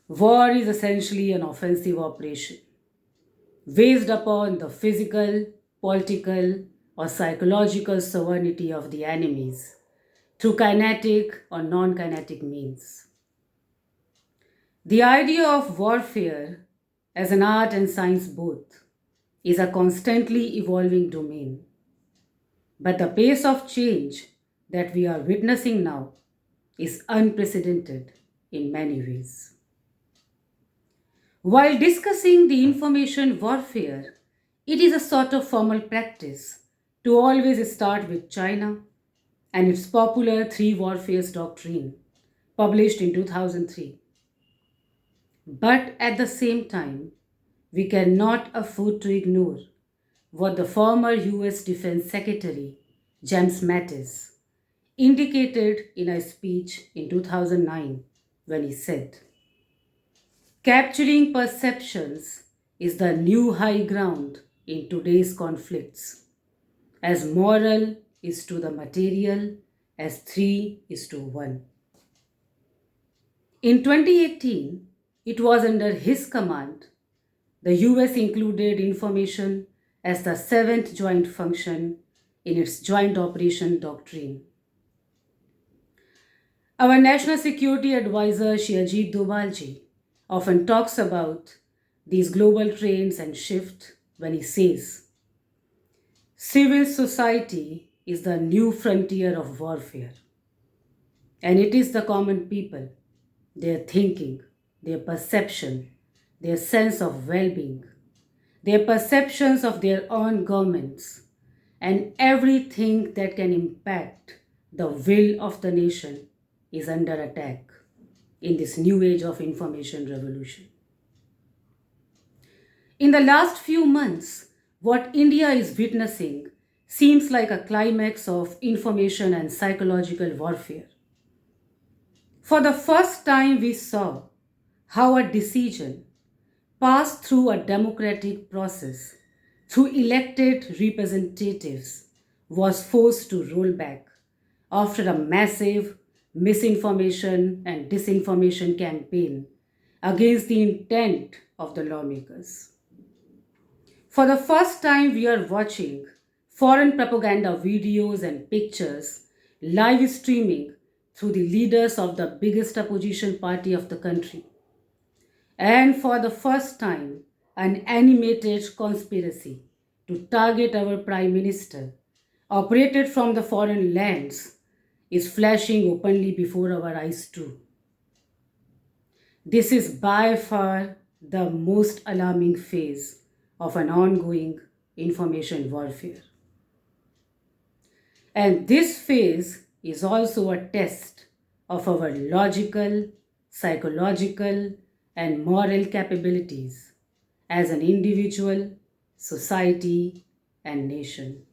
War is essentially an offensive operation based upon the physical, political, or psychological sovereignty of the enemies through kinetic or non kinetic means. The idea of warfare as an art and science both is a constantly evolving domain. But the pace of change that we are witnessing now is unprecedented in many ways. While discussing the information warfare, it is a sort of formal practice to always start with China and its popular Three Warfares Doctrine, published in 2003. But at the same time, we cannot afford to ignore what the former US Defense Secretary, James Mattis, indicated in a speech in 2009 when he said, "Capturing perceptions is the new high ground in today's conflicts, as moral is to the material as 3 is to 1. In 2018, it was under his command the US included information as the seventh joint function in its Joint Operations Doctrine. Our National Security Advisor, Ajit Doval often talks about these global trends and shift when he says, "Civil society is the new frontier of warfare, and it is the common people, their thinking, their perception, their sense of well-being, their perceptions of their own governments, and everything that can impact the will of the nation is under attack in this new age of information revolution." In the last few months, what India is witnessing seems like a climax of information and psychological warfare. For the first time, we saw how a decision passed through a democratic process, through elected representatives, was forced to roll back after a massive misinformation and disinformation campaign against the intent of the lawmakers. For the first time, we are watching foreign propaganda videos and pictures live streaming through the leaders of the biggest opposition party of the country. And for the first time, an animated conspiracy to target our Prime Minister, operated from the foreign lands, is flashing openly before our eyes too. This is by far the most alarming phase of an ongoing information warfare. And this phase is also a test of our logical, psychological, and moral capabilities as an individual, society, and nation.